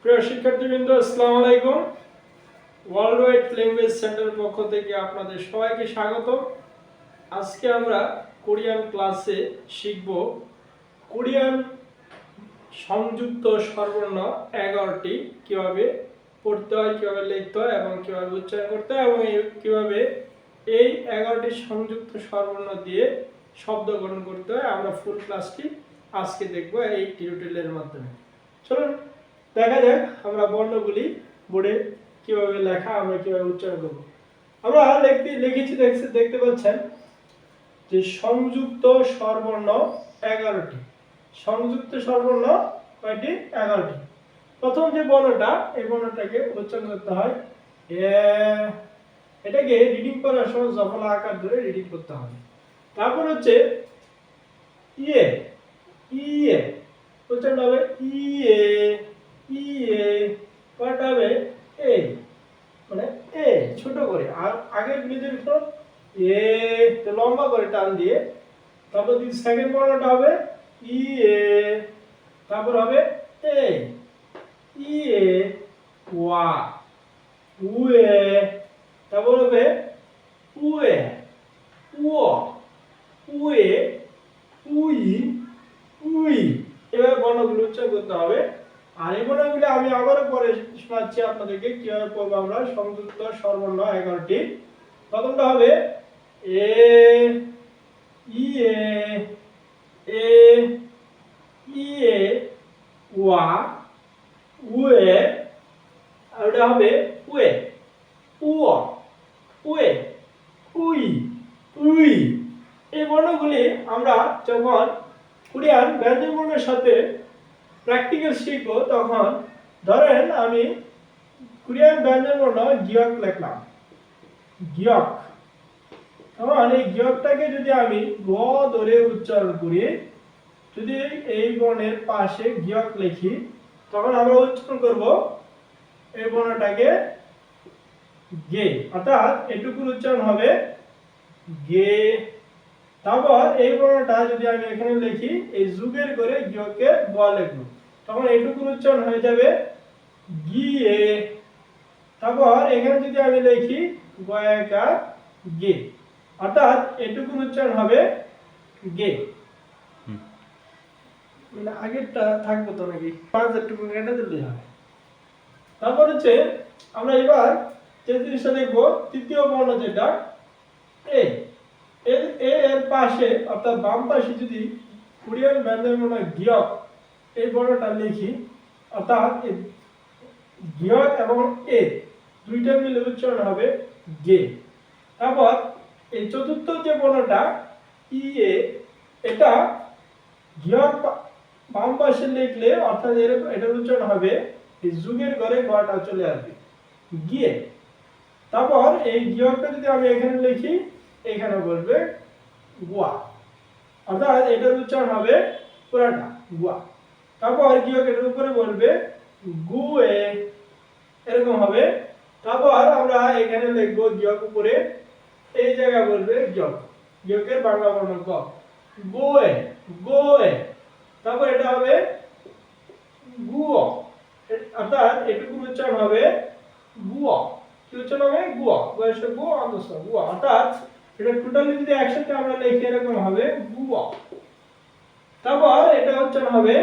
প্রিয় শিক্ষার্থীবৃন্দ, আসসালামু আলাইকুম। ওয়ার্ল্ড ওয়াইড ল্যাঙ্গুয়েজ সেন্টারের পক্ষ থেকে আপনাদের সবাইকে স্বাগত। আজকে আমরা কোরিয়ান ক্লাসে শিখব কোরিয়ান সংযুক্ত স্বরবর্ণ 11টি কিভাবে পড়তে হয়, কিভাবে লিখতে হয় এবং কিভাবে উচ্চারণ করতে হয় এবং কিভাবে এই 11টি সংযুক্ত স্বরবর্ণ দিয়ে শব্দ গঠন করতে হয়। আমরা ফুল ক্লাসটি আজকে দেখব এই টিউটোরিয়ালের মাধ্যমে। চলুন দেখা যাক আমরা বর্ণগুলি বোর্ডে কিভাবে লেখা, আমরা কিভাবে উচ্চারণ করব। আমরা লিখেছি, দেখতে পাচ্ছেন যে সংযুক্ত স্বরবর্ণ 11টি। সংযুক্ত স্বরবর্ণ কয়টি? 11টি। প্রথম যে বর্ণটা, এই বর্ণটাকে উচ্চারণ করতে হয় এটাকে রিডিং করার সময় জফলা আকার ধরে রিডিং করতে হবে। তারপর হচ্ছে ইয়ে, ইয়ে উচ্চারণ হবে ইয়ে, ইয়ে কয়টা হবে? এ, মানে এ ছোট করে, আর আগের নিজের উপর এ লম্বা করে টান দিয়ে। তারপর সেকেন্ড বর্ণটা হবে ইয়ে, তারপর হবে এ, ইয়ে ওয়া, উয়ে, তারপর হবে উয়ে, ও, উয়ে, উই, উই। এভাবে বর্ণগুলো উচ্চারণ করতে হবে। আর এই বর্ণগুলো আমি আবারও পরে শোনাচ্ছি আপনাদেরকে কিভাবে পড়বো আমরা সংযুক্ত স্বরবর্ণ 11টি। প্রথমটা হবে এ, ইয়ে, এ, ইয়ে, ওয়া, উয়ে, আর ওটা হবে উয়ে, উয়া, উয়ে, উই, উই। এই বর্ণগুলি আমরা যখন কোরিয়ান ব্যঞ্জনবর্ণের সাথে প্র্যাকটিক্যাল শিখব, তখন ধরেন আমি কোরিয়ান ব্যঞ্জনবর্ণ গিয়ক লিখলাম, গিয়ক। তখন এই গিয়কটাকে যদি আমি গ ধরে উচ্চারণ করি, যদি এই বর্ণের পাশে গিয়ক লিখি, তখন আমরা উচ্চারণ করব এই বর্ণটাকে গে, অর্থাৎ এটুকুর উচ্চারণ হবে গে। তারপর এই বর্ণটা যদি আমি এখানে লিখি, এই যুগের করে গিয়কে গ লিখব, তখন এইটুকুর উচ্চারণ হয়ে যাবে গিয়ে। তারপর এখানে যদি আমি লিখি গয়াকার গে, অর্থাৎ এটুকুর উচ্চারণ হবে গে। মানে আগেরটা থাকবে তো নাকি, পাঁচেরটুকু কেটে দিলেই হবে। তারপর হচ্ছে আমরা এবার যে জিনিসটা দেখবো, তৃতীয় বর্ণ যেটা এ, এর পাশে অর্থাৎ বাম পাশে যদি কোরিয়ান ব্যঞ্জনবর্ণ গিয়ক এই বর্ণটা লিখি, অর্থাৎ গিয়ক এবং এ দুইটা মিলে উচ্চারণ হবে গে। তারপর এই চতুর্থ যে বর্ণটা ইয়ে, এটা গিয়ক বাম পাশে লিখলে অর্থাৎ এটার উচ্চারণ হবে এই যুগের ঘরে গটা চলে আসবে গিয়ে। তারপর এই গিয়কটা যদি আমি এখানে লিখি, এখানে বলবে গুয়া, অর্থাৎ এটার উচ্চারণ হবে পুরাটা গুয়া। তারপর গিয়ক এটার উপরে বলবে গুয়ে, এরকম হবে। তারপর আমরা এখানে লিখবো গিয়ক উপরে, এই জায়গায় বলবে গিয়ক, গিয়কের বাংলা বর্ণ গ, গোয়ে, গোয়ে। তারপর এটা হবে গুয়া, অর্থাৎ এটুকুর উচ্চারণ হবে গুয়া। কি উচ্চারণ হবে? গুয়া, বয়স গো অন্তস্থ গুয়া, অর্থাৎ এটা টোটালি যদি একসাথে আমরা লিখি এরকম হবে গুয়া। তারপর এটা উচ্চারণ হবে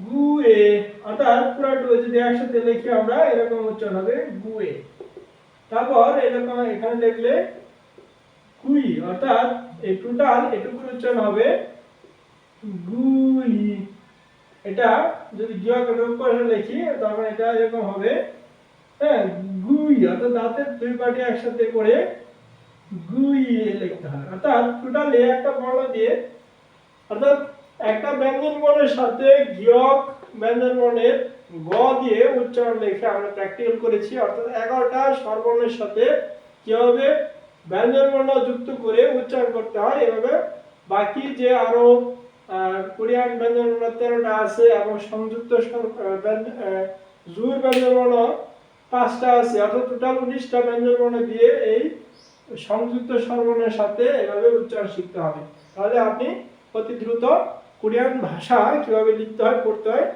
গুয়ে, অর্থাৎ পুরোটা যদি একসাথে লিখি আমরা এরকম উচ্চারণ হবে গুয়ে। তারপর এরকম এখানে লিখলে গুই, অর্থাৎ এই টোটাল এটুকুর উচ্চারণ হবে গুই। এটা যদি গিয়কের উপরে লিখি তখন এটা এরকম হবে হ্যাঁ গুই, অর্থাৎ দাঁতের দুই পাটি একসাথে করে গুই লিখতে হয়। অর্থাৎ টোটালি একটা বর্ণ দিয়ে, অর্থাৎ একটা ব্যঞ্জন বর্ণের সাথে গিয়ক ব্যঞ্জন বর্ণের গ দিয়ে উচ্চারণ লিখে আমরা প্র্যাকটিক্যাল করেছি। অর্থাৎ 11টা স্বরবর্ণের সাথে কিভাবে ব্যঞ্জন বর্ণ যুক্ত করে উচ্চারণ করতে হয়। এভাবে বাকি যে আরো কোরিয়ান ব্যঞ্জন বর্ণ 13টা আছে এবং সংযুক্ত জুর ব্যঞ্জন বর্ণ 5টা আছে, অর্থাৎ টোটাল 19টা ব্যঞ্জন বর্ণ দিয়ে এই সংযুক্ত স্বরবর্ণের সাথে এভাবে উচ্চারণ শিখতে হবে। তাহলে আপনি অতি দ্রুত কোরিয়ান ভাষা কিভাবে লিখতে হয়, পড়তে হয়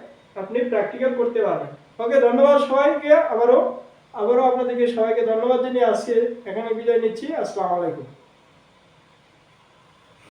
আপনি প্র্যাকটিক্যাল করতে পারবেন। ওকে, ধন্যবাদ সবাইকে। আবারও আপনাদেরকে সবাইকে ধন্যবাদ জানিয়ে আজকে এখানে বিদায় নিচ্ছি। আসসালামু আলাইকুম।